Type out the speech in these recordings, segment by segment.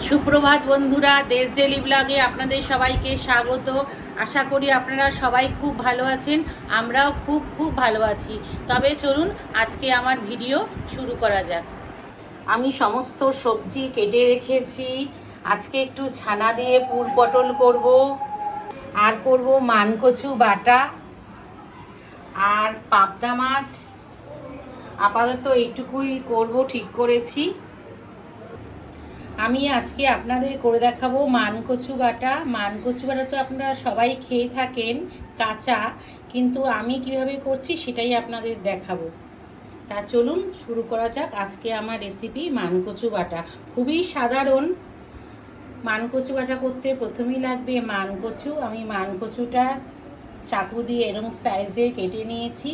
সুপ্রভাত বন্ধুরা, দেশ ডেলি ব্লগে আপনাদের সবাইকে স্বাগত। আশা করি আপনারা সবাই খুব ভালো আছেন, আমরাও খুব খুব ভালো আছি। তবে চলুন আজকে আমার ভিডিও শুরু করা যাক। আমি সমস্ত সবজি কেটে রেখেছি। আজকে একটু ছানা দিয়ে পুর পটল করব, আর করব মানকচু বাটা আর পাবদা মাছ। আপাতত এইটুকুই করব ঠিক করেছি। আমি আজকে আপনাদের করে দেখাবো মানকচু বাটা। মানকচু বাটা তো আপনারা সবাই খেয়ে থাকেন কাঁচা, কিন্তু আমি কিভাবে করছি সেটাই আপনাদের দেখাবো। তা চলুন শুরু করা যাক আজকে আমার রেসিপি মানকচু বাটা। খুবই সাধারণ। মানকচু বাটা করতে প্রথমেই লাগবে মানকচু। আমি মানকচুটা চাকু দিয়ে এরকম সাইজে কেটে নিয়েছি।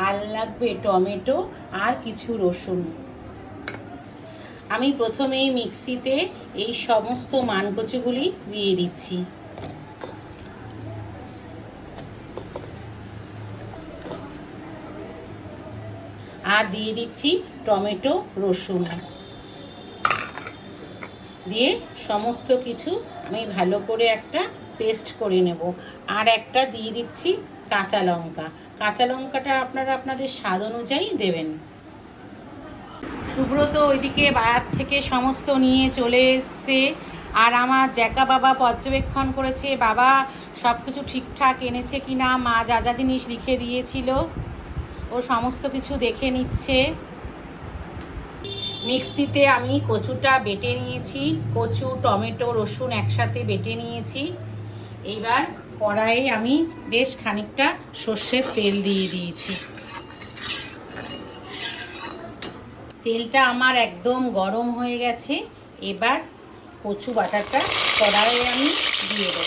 আর লাগবে টমেটো আর কিছু রসুন। আমি প্রথমেই মিক্সিতে এই সমস্ত মানকচুগুলি দিয়ে দিচ্ছি। আর দিয়ে দিচ্ছি টমেটো রসুন দিয়ে সমস্ত কিছু আমি ভালো করে একটা পেস্ট করে নেব। আর একটা দিয়ে দিচ্ছি কাঁচা লঙ্কা। কাঁচা লঙ্কাটা আপনারা আপনাদের স্বাদ অনুযায়ী দেবেন। সুব্রত ওইদিকে বাজার থেকে সমস্ত নিয়ে চলে এসছে, আর আমার জ্যাকা বাবা পর্যবেক্ষণ করেছে বাবা সব কিছু ঠিকঠাক এনেছে কি না, মা যা যা জিনিস লিখে দিয়েছিল ও সমস্ত কিছু দেখে নিচ্ছে। মিক্সিতে আমি কচুটা বেটে নিয়েছি, কচু টমেটো রসুন একসাথে বেটে নিয়েছি। এইবার কড়াইয়ে আমি বেশ খানিকটা সর্ষের তেল দিয়ে দিয়েছি। তেলটা আমার একদম গরম হয়ে গেছে। এবার কচু বাটাটা কড়াইয়ে আমি দিয়ে দেবো।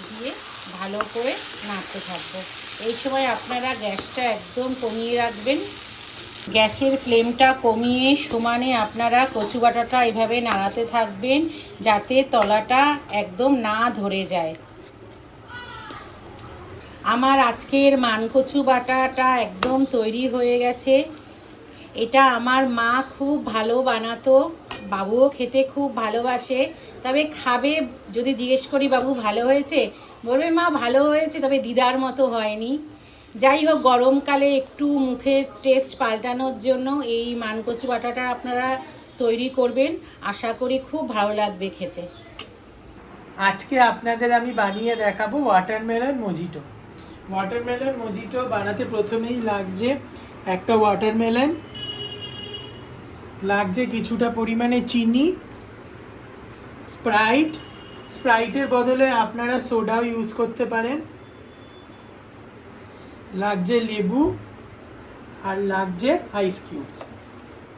দিয়ে ভালো করে নাড়তে থাকবো। এই সময় আপনারা গ্যাসটা একদম কমিয়ে রাখবেন। গ্যাসের ফ্লেমটা কমিয়ে সমানে আপনারা কচু বাটাটা এভাবে নাড়াতে থাকবেন, যাতে তলাটা একদম না ধরে যায়। আমার আজকের মানকচু বাটাটা একদম তৈরি হয়ে গেছে। এটা আমার মা খুব ভালো বানাতো, বাবুও খেতে খুব ভালোবাসে। তবে খাবে যদি জিজ্ঞেস করি বাবু ভালো হয়েছে, বলবে মা ভালো হয়েছে, তবে দিদার মতো হয়নি। যাই হোক, গরমকালে একটু মুখের টেস্ট পাল্টানোর জন্য এই মানকচু বাটাটা আপনারা তৈরি করবেন। আশা করি খুব ভালো লাগবে খেতে। আজকে আপনাদের আমি বানিয়ে দেখাবো ওয়াটারমেলন মজিটো। ওয়াটারমেলন মজিটো বানাতে প্রথমেই লাগছে একটা ওয়াটারমেলন, লাগছে কিছুটা পরিমাণে চিনি, স্প্রাইটের বদলে আপনারা সোডাও ইউজ করতে পারেন, লাগছে লেবু, আর লাগছে আইস কিউবস।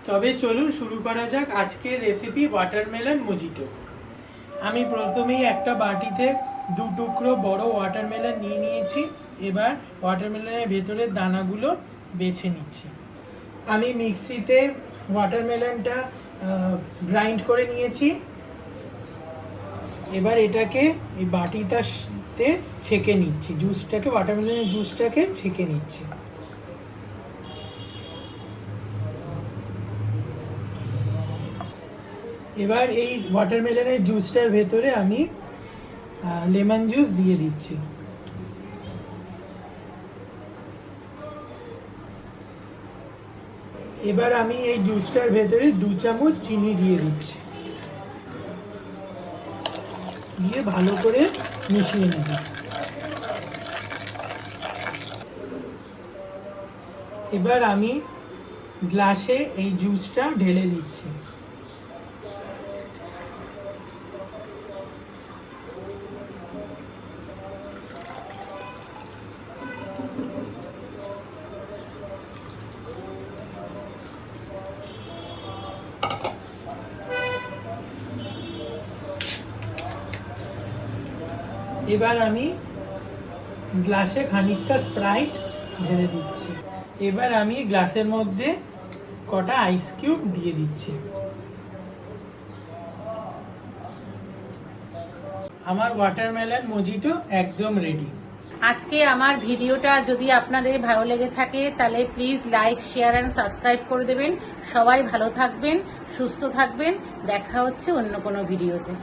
তবে চলুন শুরু করা যাক আজকের রেসিপি ওয়াটারমেলন মজিটো। আমি প্রথমেই একটা বাটিতে 2 টুকরো বড় ওয়াটারমেলন নিয়ে নিয়েছি। এবার ওয়াটারমেলনের ভেতরের দানাগুলো বেছে নিচ্ছি। আমি মিক্সিতে ওয়াটারমেলনটা গ্রাইন্ড করে নিয়েছি। এবার এটাকে এই বাটিটাতে ছেঁকে নিচ্ছি, জুসটাকে, ওয়াটারমেলনের জুসটাকে ছেঁকে নিচ্ছি। এবার এই ওয়াটারমেলনের জুসটার ভেতরে আমি লেমন জুস দিয়ে দিচ্ছি। এবার আমি এই জুসটার ভেতরে 2 চামচ চিনি দিয়ে দিচ্ছি, দিয়ে ভালো করে মিশিয়ে নেব। এবার আমি গ্লাসে এই জুসটা ঢেলে দিচ্ছি। এবার আমি গ্লাসে খানিকটা স্প্রাইট ঢেলে দিচ্ছি। এবার আমি গ্লাসের মধ্যে কটা আইস কিউব দিয়ে দিচ্ছি। আমার ওয়াটারমেলন মজিটো একদম রেডি। আজকে আমার ভিডিওটা যদি আপনাদের ভালো লেগে থাকে তাহলে please like, share and subscribe করে দেবেন। সবাই ভালো থাকবেন, সুস্থ থাকবেন। দেখা হচ্ছে অন্য কোনো ভিডিওতে।